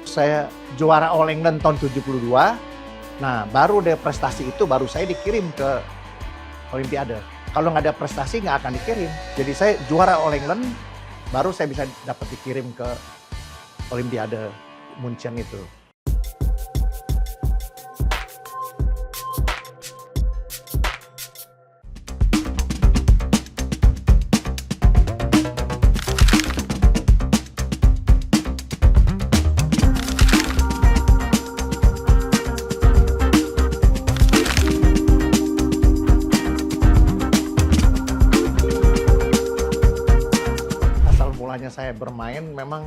Saya juara All England tahun 72. Nah, baru deh prestasi itu baru saya dikirim ke Olimpiade. Kalau nggak ada prestasi nggak akan dikirim. Jadi saya juara All England, baru saya bisa dapat dikirim ke Olimpiade Munchen itu. Mulanya saya bermain memang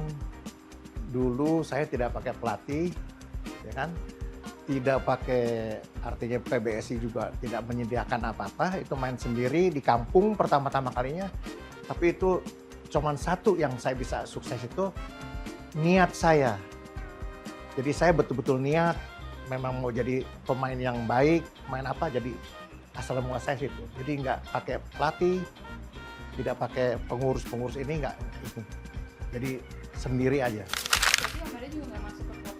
dulu saya tidak pakai pelatih, ya kan? Tidak pakai, artinya PBSI juga tidak menyediakan apa-apa. Itu main sendiri di kampung pertama-tama kalinya. Tapi itu cuman satu yang saya bisa sukses itu niat saya. Jadi saya betul-betul niat memang mau jadi pemain yang baik, main apa jadi asal mula saya situ. Jadi nggak pakai pelatih, tidak pakai pengurus ini enggak, jadi sendiri aja. Jadi Om Ade juga nggak masuk ke klub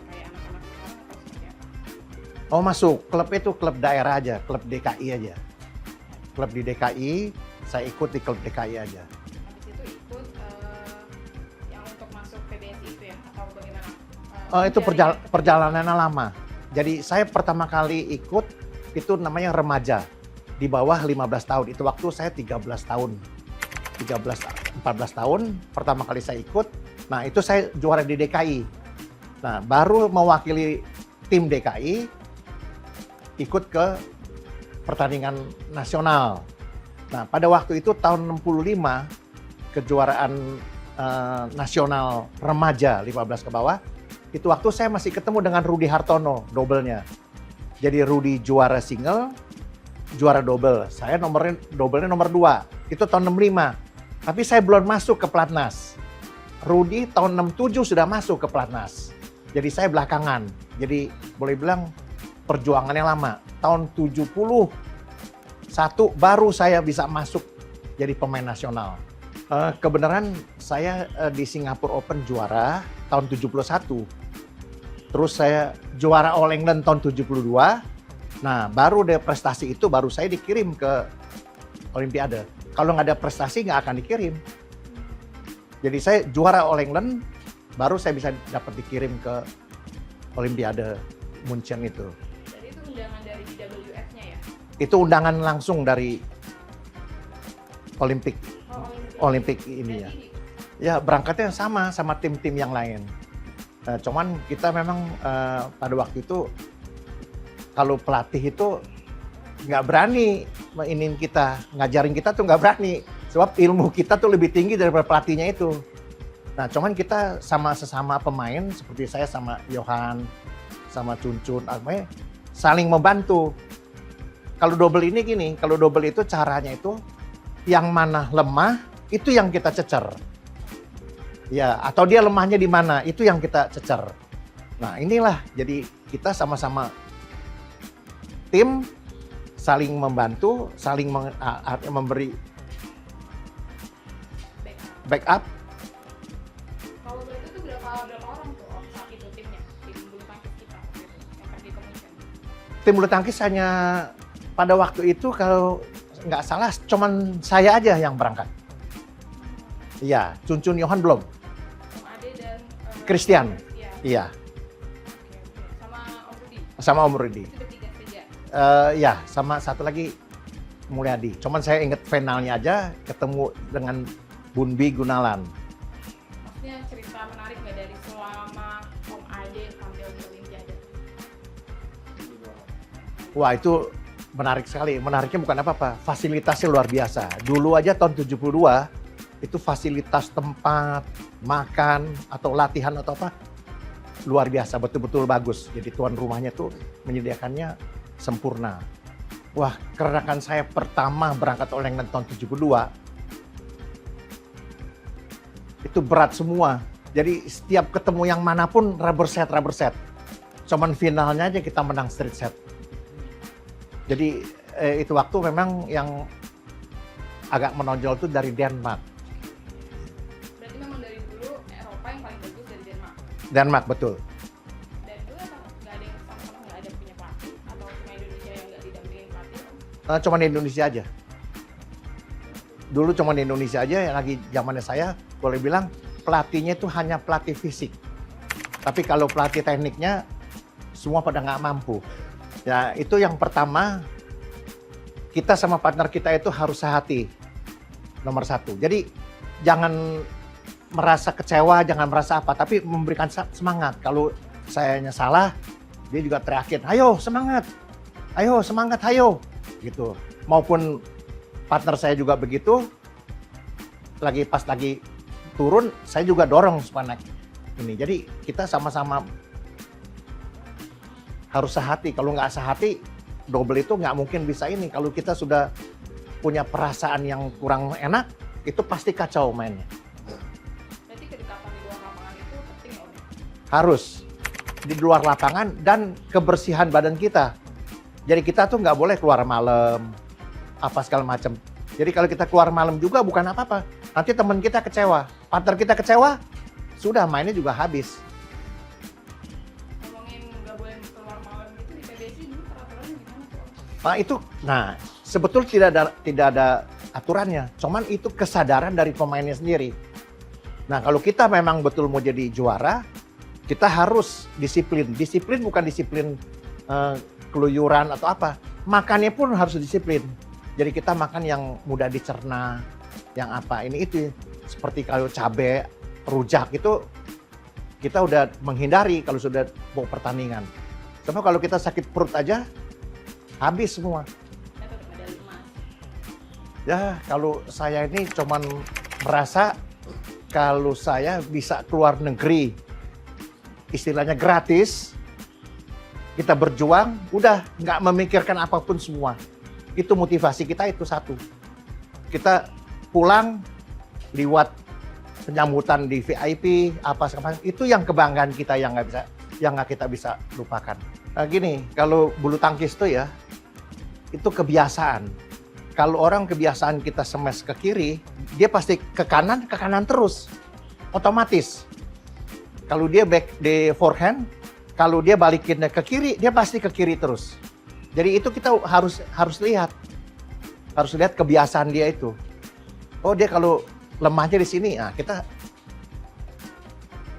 kayak anak-anak sekarang atau seperti apa? Oh masuk, klub itu klub daerah aja, klub DKI aja. Klub di DKI, saya ikut di klub DKI aja. Habis itu ikut yang untuk masuk PBSI itu ya, atau bagaimana? Oh itu perjalanannya lama. Jadi saya pertama kali ikut itu namanya remaja. Di bawah 15 tahun, itu waktu saya 13 tahun. 14 tahun, pertama kali saya ikut. Nah itu saya juara di DKI. Nah baru mewakili tim DKI, ikut ke pertandingan nasional. Nah pada waktu itu tahun 65, kejuaraan nasional remaja 15 ke bawah, itu waktu saya masih ketemu dengan Rudy Hartono, double-nya. Jadi Rudy juara single, juara double. Saya double-nya nomor 2. Itu tahun 65. Tapi saya belum masuk ke Platnas. Rudy tahun 67 sudah masuk ke Platnas. Jadi saya belakangan. Jadi boleh bilang perjuangannya lama. Tahun 71 baru saya bisa masuk jadi pemain nasional. Kebenaran saya di Singapore Open juara tahun 71. Terus saya juara All England tahun 72. Nah, baru deh prestasi itu baru saya dikirim ke Olimpiade. Kalau nggak ada prestasi nggak akan dikirim. Jadi saya juara All England, baru saya bisa dapat dikirim ke Olimpiade Munchen itu. Jadi itu undangan dari WWF-nya ya? Itu undangan langsung dari Olimpik. Oh, Olimpik ini ya. Ya berangkatnya sama tim-tim yang lain. Cuman kita memang pada waktu itu kalau pelatih itu nggak berani mainin kita, ngajarin kita tuh nggak berani. Sebab ilmu kita tuh lebih tinggi daripada pelatihnya itu. Nah cuman kita sama sesama pemain, seperti saya sama Johan, sama Cuncun, saling membantu. Kalau double ini gini, kalau double itu caranya itu, yang mana lemah, itu yang kita cecer. Ya, atau dia lemahnya di mana, itu yang kita cecer. Nah inilah, jadi kita sama-sama tim, saling membantu, saling memberi backup. Kalau itu tuh berapa orang tuh Om saat itu timnya, tim bulu tangkis kita yang pergi ke Munchen? Tim bulu tangkis hanya pada waktu itu kalau nggak salah cuman saya aja yang berangkat. Iya, Cuncun Johan belum. Om Ade dan Christian. Iya. Oke. Sama Om Rudi. Sama Om Rudi. Itu bertiga saja. Ya, sama satu lagi Mulyadi. Cuman saya ingat finalnya aja ketemu dengan Bunbi Gunalan. Maksudnya cerita menarik nggak dari selama Om Ade tampil di Olimpiade? Wah itu menarik sekali. Menariknya bukan apa-apa, fasilitasnya luar biasa. Dulu aja tahun 72 itu fasilitas tempat, makan, atau latihan atau apa luar biasa, betul-betul bagus. Jadi tuan rumahnya tuh menyediakannya sempurna. Wah, kerenakan saya pertama berangkat All England tahun 72 itu berat semua. Jadi setiap ketemu yang manapun rubber set. Cuman finalnya aja kita menang straight set. Jadi itu waktu memang yang agak menonjol tuh dari Denmark. Berarti memang dari dulu Eropa yang paling bagus dari Denmark? Denmark betul. Dan itu emang nggak ada yang sama-sama nggak ada punya pelatih atau cuma Indonesia yang nggak didampingin pelatih? Cuma di Indonesia aja. Dulu cuma di Indonesia aja yang lagi zamannya saya boleh bilang pelatihnya itu hanya pelatih fisik. Tapi kalau pelatih tekniknya semua pada nggak mampu. Ya itu yang pertama, kita sama partner kita itu harus sehati. Nomor satu. Jadi jangan merasa kecewa, jangan merasa apa, tapi memberikan semangat. Kalau sayanya salah, dia juga teriakin, ayo semangat, ayo, gitu. Maupun partner saya juga begitu, pas lagi turun, saya juga dorong supaya naik ini. Jadi kita sama-sama harus sehati. Kalau nggak sehati, double itu nggak mungkin bisa ini. Kalau kita sudah punya perasaan yang kurang enak, itu pasti kacau mainnya. Berarti kedekatan di luar lapangan itu penting ya Om? Harus di luar lapangan dan kebersihan badan kita. Jadi kita tuh nggak boleh keluar malam, apa segala macam. Jadi kalau kita keluar malam juga bukan apa-apa. Nanti teman kita kecewa, partner kita kecewa, sudah mainnya juga habis. Ngomongin nggak boleh keluar malam gitu di PBSI dulu peraturannya gimana tuh Om? Nah itu, sebetulnya tidak ada aturannya. Cuman itu kesadaran dari pemainnya sendiri. Nah kalau kita memang betul mau jadi juara, kita harus disiplin. Disiplin bukan disiplin keluyuran atau apa. Makannya pun harus disiplin. Jadi kita makan yang mudah dicerna, yang apa. Ini itu seperti kalau cabai, rujak itu kita udah menghindari kalau sudah mau pertandingan. Sama kalau kita sakit perut aja, habis semua. Saya tetap medali emas. Ya kalau saya ini cuman merasa kalau saya bisa keluar negeri, istilahnya gratis, kita berjuang, udah nggak memikirkan apapun semua. Itu motivasi kita itu satu. Kita pulang lewat penyambutan di VIP apa segala macam, itu yang kebanggaan kita yang nggak kita bisa lupakan. Nah gini, kalau bulu tangkis itu ya, itu kebiasaan. Kalau orang kebiasaan kita smash ke kiri, dia pasti ke kanan terus, otomatis. Kalau dia back di forehand, kalau dia balikinnya ke kiri, dia pasti ke kiri terus. Jadi itu kita harus lihat kebiasaan dia itu. Oh dia kalau lemahnya di sini, nah kita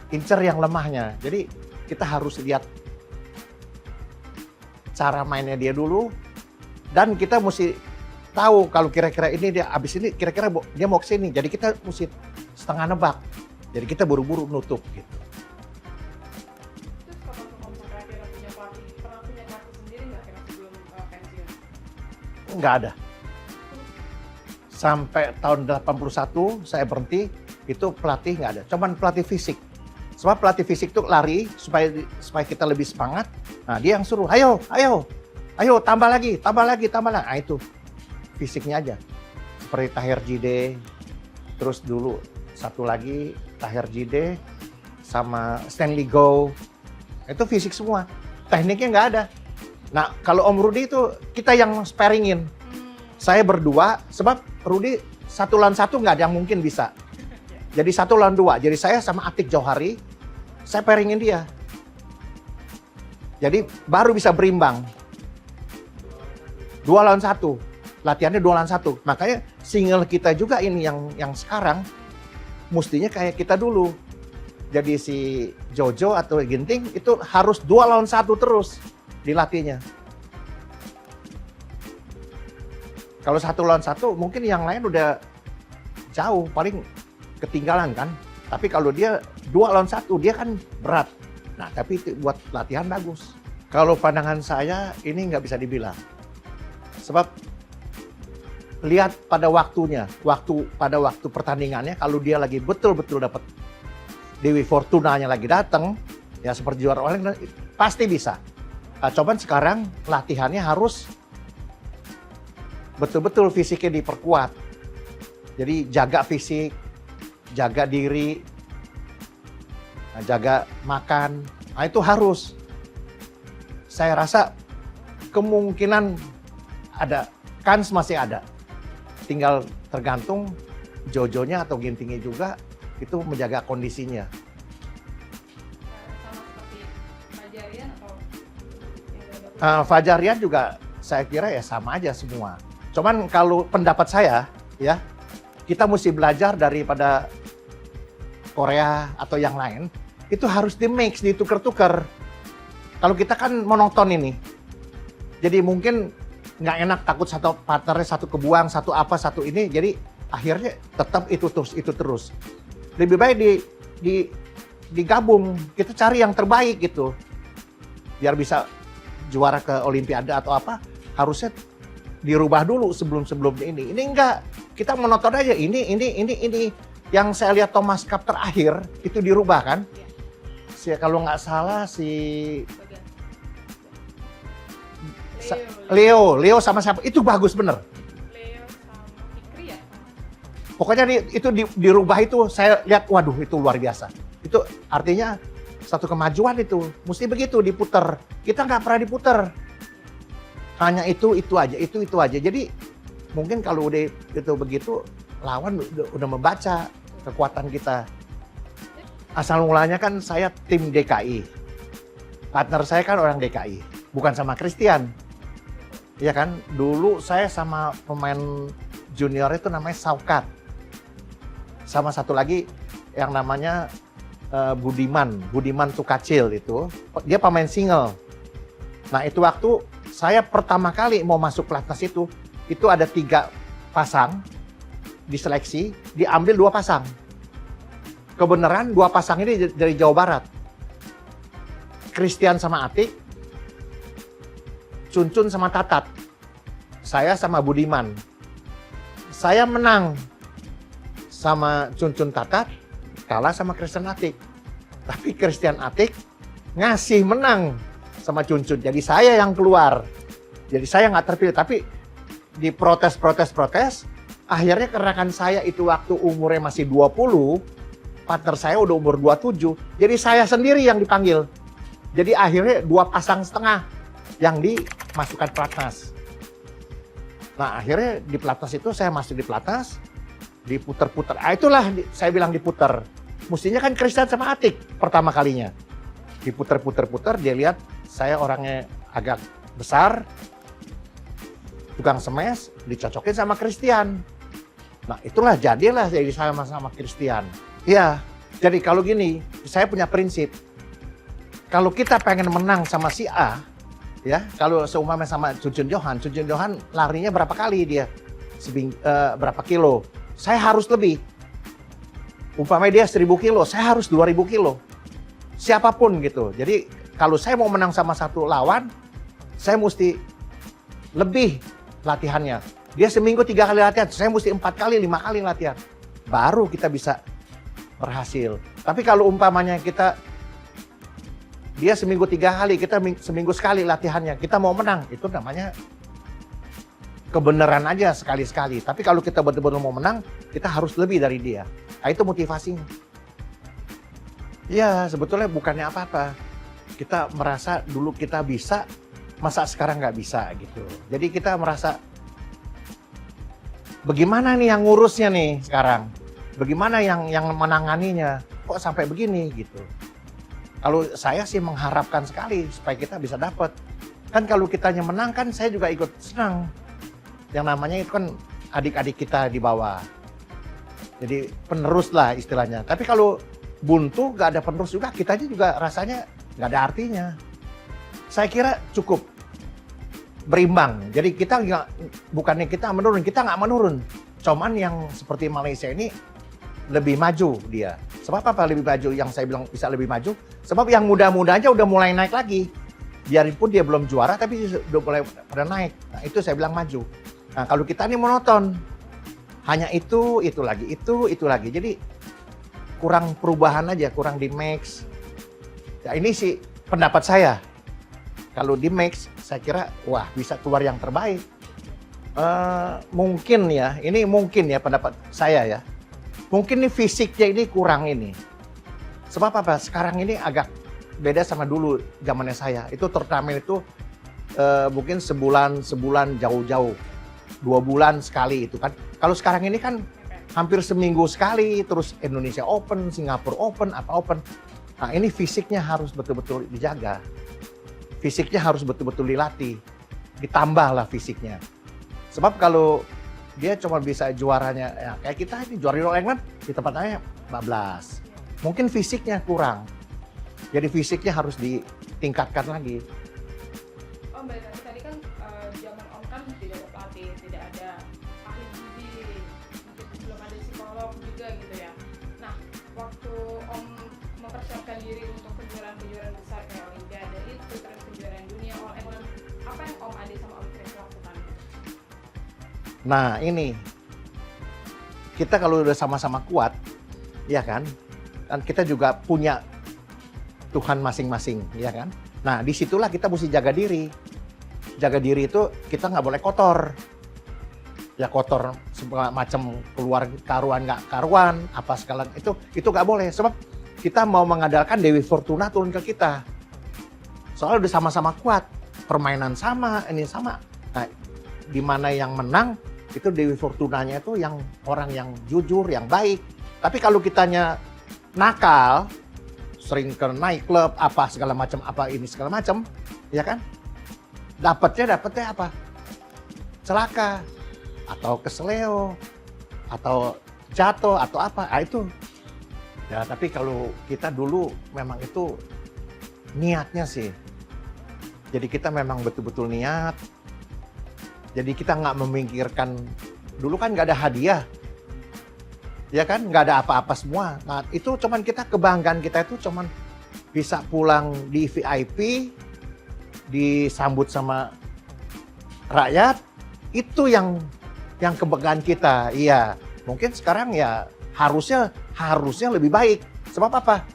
incer yang lemahnya. Jadi kita harus lihat cara mainnya dia dulu, dan kita mesti tahu kalau kira-kira ini dia abis ini kira-kira dia mau ke sini. Jadi kita mesti setengah nebak. Jadi kita buru-buru nutup gitu. Terus kapan tuh Om terakhir punya pelatih? Pernah punya pelatih sendiri nggak kira sebelum pensiun? Nggak ada. Sampai tahun 81 saya berhenti, itu pelatih nggak ada. Cuman pelatih fisik. Sebab pelatih fisik itu lari supaya kita lebih semangat. Nah dia yang suruh, ayo, tambah lagi. Nah itu fisiknya aja. Seperti Tahir Jide, terus dulu satu lagi Tahir Jide sama Stanley Go. Itu fisik semua. Tekniknya nggak ada. Nah kalau Om Rudi itu kita yang sparingin. Saya berdua, sebab Rudi 1 lawan 1 nggak ada yang mungkin bisa. Jadi 1 lawan 2. Jadi saya sama Atik Johari, saya pairingin dia. Jadi baru bisa berimbang. 2 lawan 1. Latihannya 2 lawan 1. Makanya single kita juga ini yang sekarang, mestinya kayak kita dulu. Jadi si Jojo atau Ginting itu harus 2 lawan 1 terus dilatihnya. Kalau 1 lawan 1 mungkin yang lain udah jauh, paling ketinggalan kan. Tapi kalau dia 2 lawan 1 dia kan berat. Nah tapi itu buat latihan bagus. Kalau pandangan saya ini nggak bisa dibilang. Sebab lihat pada waktunya, pada waktu pertandingannya, kalau dia lagi betul-betul dapat Dewi Fortunanya lagi datang, ya seperti juara oleh pasti bisa. Coba sekarang latihannya harus betul-betul fisiknya diperkuat. Jadi jaga fisik, jaga diri, jaga makan. Nah itu harus. Saya rasa kemungkinan ada, kans masih ada. Tinggal tergantung Jojonya atau Gintingnya juga itu menjaga kondisinya. Fajar Rian juga saya kira ya sama aja semua. Cuman kalau pendapat saya ya, kita mesti belajar daripada Korea atau yang lain, itu harus di-mix, ditukar-tukar. Kalau kita kan monoton ini, jadi mungkin nggak enak, takut satu partnernya satu kebuang, satu apa, satu ini, jadi akhirnya tetap itu terus. Lebih baik digabung, kita cari yang terbaik gitu. Biar bisa juara ke Olimpiade atau apa, harusnya dirubah dulu sebelumnya ini. Ini enggak, kita menonton aja ini. Yang saya lihat Thomas Cup terakhir itu dirubah kan? Kalau nggak salah Leo sama siapa? Itu bagus bener. Leo sama Fikri ya? Pokoknya itu dirubah itu, saya lihat waduh itu luar biasa. Itu artinya satu kemajuan itu, mesti begitu diputer. Kita nggak pernah diputer. Hanya itu aja. Jadi mungkin kalau udah itu begitu, lawan udah membaca kekuatan kita. Asal mulanya kan saya tim DKI. Partner saya kan orang DKI, bukan sama Christian. Iya kan? Dulu saya sama pemain junior itu namanya Saukat. Sama satu lagi yang namanya Budiman Tukacil itu. Dia pemain single. Nah itu waktu saya pertama kali mau masuk pelatnas itu ada 3 pasang diseleksi, diambil 2 pasang. Kebenaran 2 pasang ini dari Jawa Barat. Christian sama Atik, Cuncun sama Tatat. Saya sama Budiman. Saya menang sama Cuncun Tatat, kalah sama Christian Atik. Tapi Christian Atik ngasih menang sama Cuncun. Jadi saya yang keluar. Jadi saya nggak terpilih. Tapi di protes. Akhirnya karena kan saya itu waktu umurnya masih 20, partner saya udah umur 27. Jadi saya sendiri yang dipanggil. Jadi akhirnya 2 pasang setengah yang dimasukkan pelatnas. Nah akhirnya di pelatnas itu saya masuk di pelatnas, diputer-puter. Itulah saya bilang diputer. Mestinya kan Christian sama Atik pertama kalinya. Diputer-puter, dia lihat saya orangnya agak besar, tukang smash, dicocokin sama Christian. Nah itulah jadilah jadi saya sama Christian. Iya, jadi kalau gini, saya punya prinsip. Kalau kita pengen menang sama si A, ya, kalau seumpamanya sama Chun Johan larinya berapa kali dia? Berapa kilo? Saya harus lebih. Umpamanya dia 1000 kilo, saya harus 2000 kilo. Siapapun gitu. Jadi kalau saya mau menang sama satu lawan, saya mesti lebih latihannya. Dia seminggu 3 kali latihan, saya mesti 4 kali, 5 kali latihan. Baru kita bisa berhasil. Tapi kalau umpamanya dia seminggu 3 kali, kita seminggu sekali latihannya, kita mau menang, itu namanya kebenaran aja sekali-sekali. Tapi kalau kita betul-betul mau menang, kita harus lebih dari dia. Nah, itu motivasinya. Ya, sebetulnya bukannya apa-apa. Kita merasa dulu kita bisa, masa sekarang nggak bisa gitu. Jadi kita merasa, bagaimana nih yang ngurusnya nih sekarang? Bagaimana yang menanganinya? Kok sampai begini gitu. Kalau saya sih mengharapkan sekali supaya kita bisa dapat. Kan kalau kitanya menang kan saya juga ikut senang. Yang namanya itu kan adik-adik kita di bawah. Jadi penerus lah istilahnya. Tapi kalau buntu gak ada penerus juga, kitanya juga rasanya gak ada artinya. Saya kira cukup berimbang. Jadi kita bukannya kita menurun, kita nggak menurun. Cuman yang seperti Malaysia ini lebih maju dia. Sebab apa lebih maju? Yang saya bilang bisa lebih maju, sebab yang muda-muda aja udah mulai naik lagi. Biarpun dia belum juara, tapi udah mulai pada naik. Nah itu saya bilang maju. Nah kalau kita ini monoton, hanya itu lagi, itu lagi. Jadi kurang perubahan aja, kurang di mix. Ya ini sih pendapat saya. Kalau di mix, saya kira wah bisa keluar yang terbaik. Mungkin ya, ini mungkin ya pendapat saya ya. Mungkin nih fisiknya ini kurang ini. Sebab apa? Sekarang ini agak beda sama dulu zamannya saya. Itu turnamen itu mungkin sebulan jauh-jauh. 2 bulan sekali itu kan. Kalau sekarang ini kan hampir seminggu sekali. Terus Indonesia Open, Singapura Open, apa Open. Nah ini fisiknya harus betul-betul dijaga. fisiknya harus betul-betul dilatih, ditambahlah fisiknya. Sebab kalau dia cuma bisa juaranya, ya kayak kita ini juara di All England di tempat lain 14. Mungkin fisiknya kurang, jadi fisiknya harus ditingkatkan lagi. Oh Mbak Tati, tadi kan zaman Om kan tidak ada pelatih, tidak ada ahli gizi, mungkin belum ada psikolog juga gitu ya. Nah, waktu Om mempersiapkan diri untuk kejuaraan-kejuaraan besar kayak Olimpiade itu, terus kejuaraan dunia All England, apa yang Om Ade sama Om Chris lakukan? Nah ini, kita kalau udah sama-sama kuat, ya kan kita juga punya Tuhan masing-masing, ya kan. Nah disitulah kita mesti jaga diri. Jaga diri itu kita nggak boleh kotor. Ya kotor segala macam, keluar karuan nggak karuan, apa segala itu nggak boleh. Sebab kita mau mengandalkan Dewi Fortuna turun ke kita. Soalnya udah sama-sama kuat, permainan sama, ini sama. Nah, di mana yang menang itu Dewi Fortunanya itu yang orang yang jujur, yang baik. Tapi kalau kitanya nakal, sering ke night club, apa segala macam, apa ini segala macam, ya kan? Dapatnya apa? Celaka, atau keseleo, atau jatuh, atau apa? Ah itu. Ya tapi kalau kita dulu memang itu niatnya sih. Jadi kita memang betul-betul niat. Jadi kita nggak memikirkan, dulu kan nggak ada hadiah. Ya kan, nggak ada apa-apa semua. Nah itu cuman kita, kebanggaan kita itu cuman bisa pulang di VIP, disambut sama rakyat, itu yang kebanggaan kita. Iya, mungkin sekarang ya harusnya lebih baik. Sebab apa?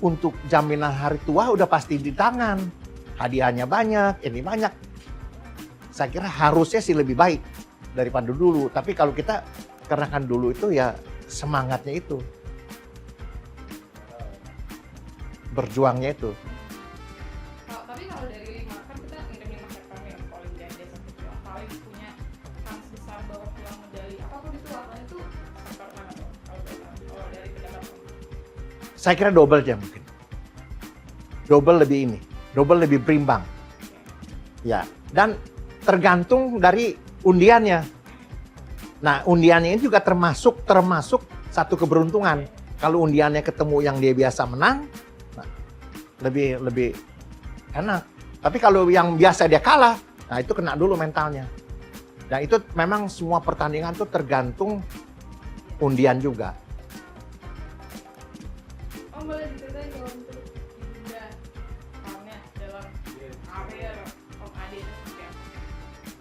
Untuk jaminan hari tua udah pasti di tangan. Hadiahnya banyak, ini banyak. Saya kira harusnya sih lebih baik daripada dulu. Tapi kalau kita, karena kan dulu itu ya semangatnya itu. Berjuangnya itu. Tapi kalau dari 5, kan kita ngirim 5 sektor ya, Olimpiade seperti paling punya kans besar bawa pulang medali. Apapun itu warnanya itu sektor mana tuh? Kalau dari pendapat Om? Saya kira double aja mungkin. Double lebih berimbang. Ya, dan tergantung dari undiannya. Nah, undiannya ini juga termasuk satu keberuntungan. Kalau undiannya ketemu yang dia biasa menang, nah, lebih enak. Tapi kalau yang biasa dia kalah, nah itu kena dulu mentalnya. Dan itu memang semua pertandingan tuh tergantung undian juga. Om boleh diceritain kalau untuk Ibunda perannya dalam karir Om Ade itu seperti apa?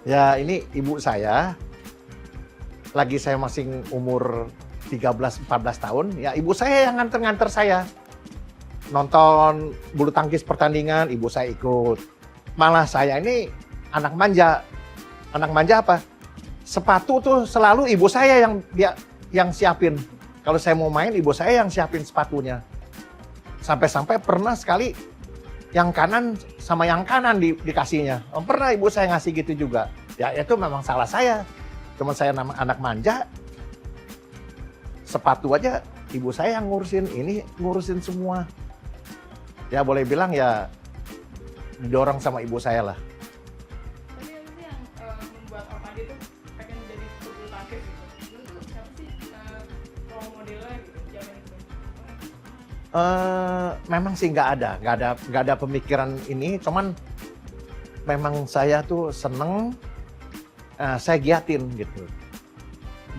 Ya ini ibu saya, lagi saya masih umur 13-14 tahun, ya ibu saya yang nganter-nganter saya. Nonton bulu tangkis pertandingan, ibu saya ikut. Malah saya ini anak manja. Anak manja apa? Sepatu tuh selalu ibu saya yang siapin. Kalau saya mau main, ibu saya yang siapin sepatunya. Sampai-sampai pernah sekali yang kanan sama yang kanan dikasihnya. Pernah ibu saya ngasih gitu juga. Ya itu memang salah saya. Cuma saya anak manja. Sepatu aja ibu saya yang ngurusin, ini ngurusin semua. Ya boleh bilang ya didorong sama ibu saya lah. Tapi apa sih yang membuat Om Ade tuh pengen jadi pebulu tangkis gitu? Dulu tuh siapa sih role modelnya gitu zaman itu? Memang sih nggak ada pemikiran ini. Cuman memang saya tuh seneng, saya giatin gitu.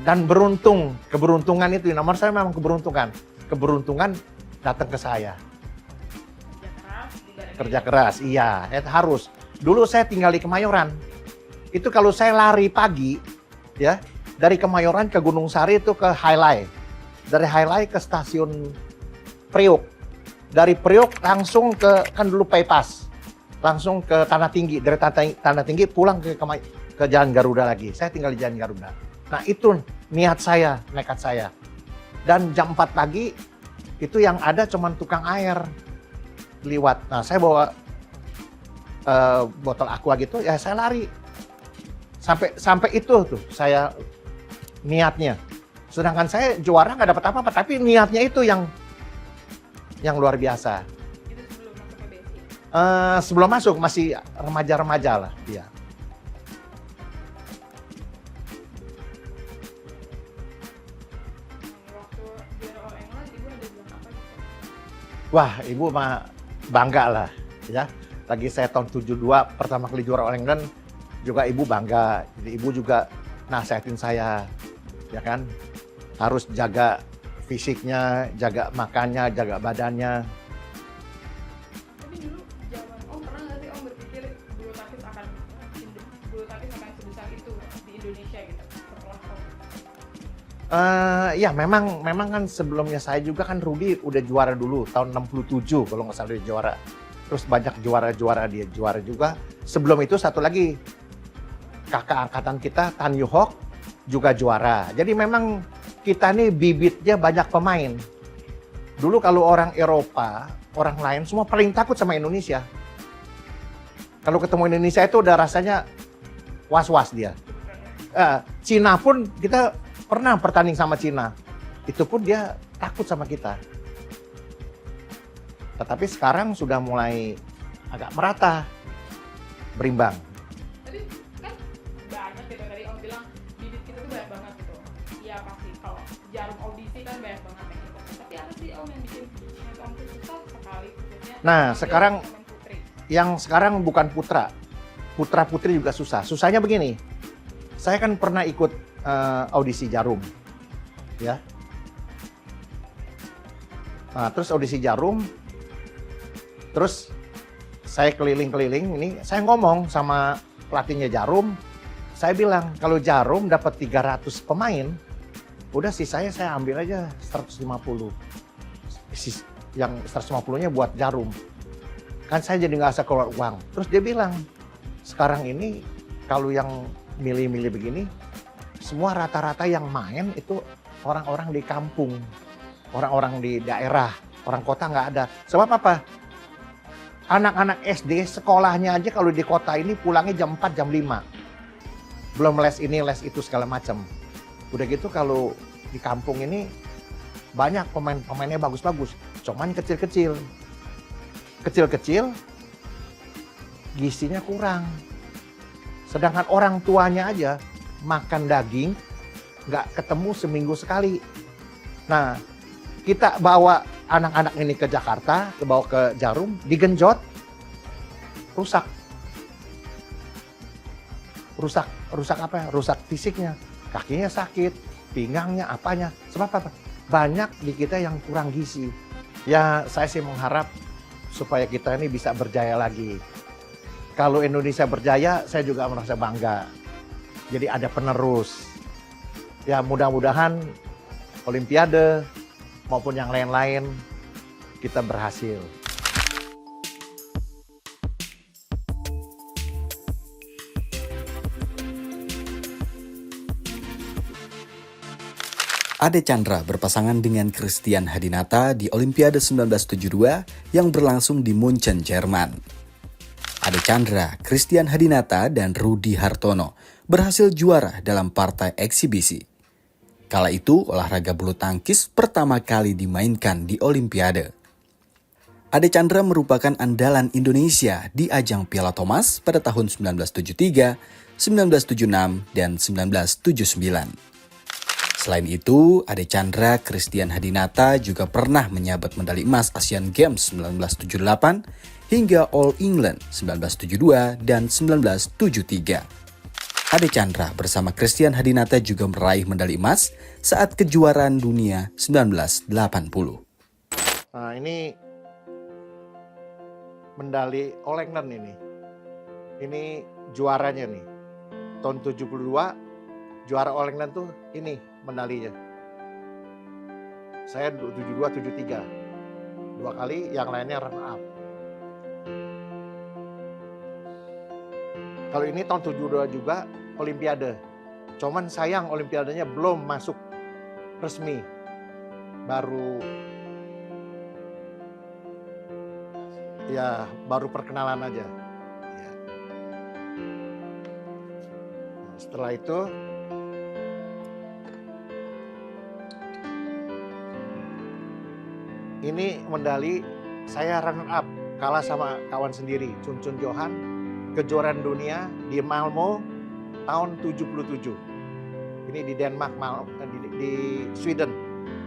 Dan keberuntungan itu nomor saya memang keberuntungan datang ke saya. Kerja keras, iya, itu harus. Dulu saya tinggal di Kemayoran. Itu kalau saya lari pagi, ya, dari Kemayoran ke Gunung Sari itu ke Highlight. Dari Highlight ke stasiun Priok. Dari Priok langsung kan dulu bypass. Langsung ke Tanah Tinggi. Dari Tanah Tinggi pulang ke Jalan Garuda lagi. Saya tinggal di Jalan Garuda. Nah itu niat saya, nekat saya. Dan jam 4 pagi, itu yang ada cuman tukang air. Liwat. Nah saya bawa botol aqua gitu, ya saya lari. Sampai itu tuh saya niatnya. Sedangkan saya juara nggak dapat apa-apa, tapi niatnya itu yang luar biasa. Itu sebelum masuk ke BSI? Sebelum masuk masih remaja-remaja lah dia. Waktu juara All England ibu ada bilang apa gitu? Wah, ibu mah bangga lah ya. Lagi saya tahun 72 pertama kali juara All England juga ibu bangga. Jadi ibu juga nasihatin saya ya kan. Harus jaga fisiknya, jaga makannya, jaga badannya. Tapi dulu zaman Om pernah nggak sih Om berpikir bulu tangkis akan sebesar itu di Indonesia gitu setelah Om? Ya memang kan sebelumnya saya juga kan Rudi udah juara dulu tahun 67 kalau nggak salah dia juara. Terus banyak juara-juara dia juara juga. Sebelum itu satu lagi kakak angkatan kita Tan Yu Hok juga juara. Jadi memang kita nih bibitnya banyak pemain. Dulu kalau orang Eropa, orang lain semua paling takut sama Indonesia. Kalau ketemu Indonesia itu udah rasanya was-was dia. Cina pun kita pernah pertanding sama Cina. Itu pun dia takut sama kita. Tetapi sekarang sudah mulai agak merata, berimbang. Tadi kan banyak gitu, tadi Om bilang bibit kita tuh banyak banget gitu. Iya pasti, kalau jarum audisi kan banyak banget yang ikut. Tapi ada sih Om yang bikin menurut Om tuh susah sekali khususnya. Nah, ambil sekarang pemain putri. yang sekarang bukan putra. Putra-putri juga susah. Susahnya begini, saya kan pernah ikut audisi jarum. Ya. Nah, terus audisi jarum, terus saya keliling-keliling, ini saya ngomong sama pelatihnya jarum, saya bilang kalau jarum dapat 300 pemain, udah sisanya saya ambil aja 150. Yang 150-nya buat jarum. Kan saya jadi nggak usah keluar uang. Terus dia bilang, sekarang ini kalau yang milih-milih begini, semua rata-rata yang main itu orang-orang di kampung, orang-orang di daerah, orang kota nggak ada. Sebab apa? Anak-anak SD sekolahnya aja kalau di kota ini pulangnya jam 4, jam 5. Belum les ini, les itu segala macam. Udah gitu kalau di kampung ini banyak pemain-pemainnya bagus-bagus, cuman kecil-kecil. Kecil-kecil, gizinya kurang. Sedangkan orang tuanya aja makan daging nggak ketemu seminggu sekali. Nah, kita bawa anak-anak ini ke Jakarta, bawa ke Jarum, digenjot, rusak apa ya? Rusak fisiknya, kakinya sakit, pinggangnya, apanya. Sebab apa? Banyak di kita yang kurang gizi. Ya, saya sih mengharap supaya kita ini bisa berjaya lagi. Kalau Indonesia berjaya, saya juga merasa bangga. Jadi ada penerus. Ya, mudah-mudahan Olimpiade maupun yang lain-lain kita berhasil. Ade Chandra berpasangan dengan Christian Hadinata di Olimpiade 1972 yang berlangsung di Munchen, Jerman. Ade Chandra, Christian Hadinata, dan Rudi Hartono berhasil juara dalam partai eksibisi. Kala itu, olahraga bulu tangkis pertama kali dimainkan di Olimpiade. Ade Chandra merupakan andalan Indonesia di ajang Piala Thomas pada tahun 1973, 1976, dan 1979. Selain itu, Ade Chandra, Christian Hadinata juga pernah menyabet medali emas Asian Games 1978 hingga All England 1972 dan 1973. Ade Chandra bersama Christian Hadinata juga meraih medali emas saat kejuaraan dunia 1980. Nah, ini medali All England ini. Ini juaranya nih. Tahun 72 juara All England tuh ini medalinya. Saya 72, 73. 2 kali, yang lainnya runner up. Kalau ini tahun 72 juga Olimpiade. Cuman sayang Olimpiadenya belum masuk resmi. Baru baru perkenalan aja. Ya. Nah, setelah itu ini medali saya runner up kalah sama kawan sendiri, Chun Chun Johan, kejuaraan dunia di Malmo tahun 77. Ini di Denmark, di Sweden.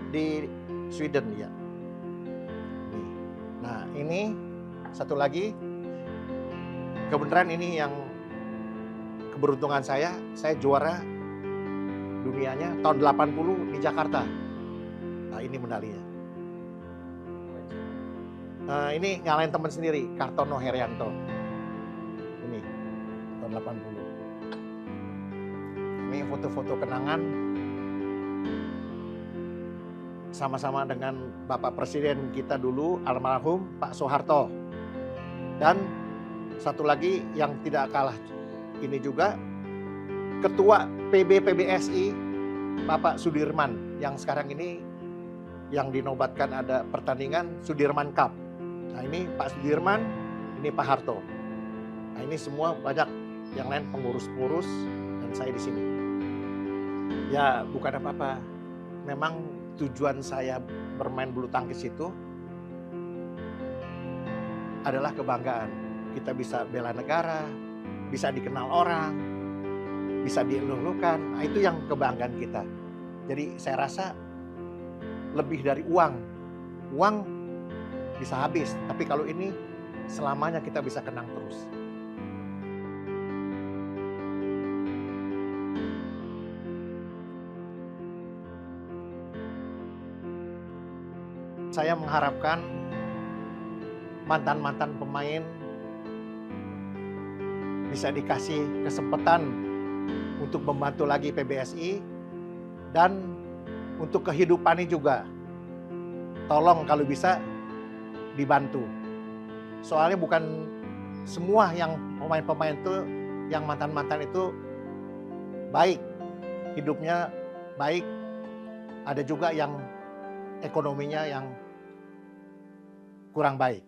Di Sweden ya. Nah ini satu lagi, kebenaran ini yang keberuntungan saya juara dunianya tahun 80 di Jakarta. Nah ini medalinya. Ini ngalahin teman sendiri, Kartono Herianto. Ini tahun 80. Ini foto-foto kenangan sama-sama dengan Bapak Presiden kita dulu, almarhum Pak Soeharto. Dan satu lagi yang tidak kalah ini juga, Ketua PBSI Bapak Sudirman, yang sekarang ini yang dinobatkan ada pertandingan Sudirman Cup. Nah ini Pak Sudirman, ini Pak Harto. Nah ini semua banyak yang lain pengurus-pengurus dan saya di sini. Ya bukan apa-apa. Memang tujuan saya bermain bulu tangkis itu adalah kebanggaan. Kita bisa bela negara, bisa dikenal orang, bisa dielulukan. Nah itu yang kebanggaan kita. Jadi saya rasa lebih dari uang. Uang bisa habis, tapi kalau ini selamanya kita bisa kenang terus. Saya mengharapkan mantan-mantan pemain bisa dikasih kesempatan untuk membantu lagi PBSI dan untuk kehidupannya juga. Tolong kalau bisa dibantu. Soalnya bukan semua yang pemain-pemain itu, yang mantan-mantan itu baik, hidupnya baik. Ada juga yang ekonominya yang kurang baik.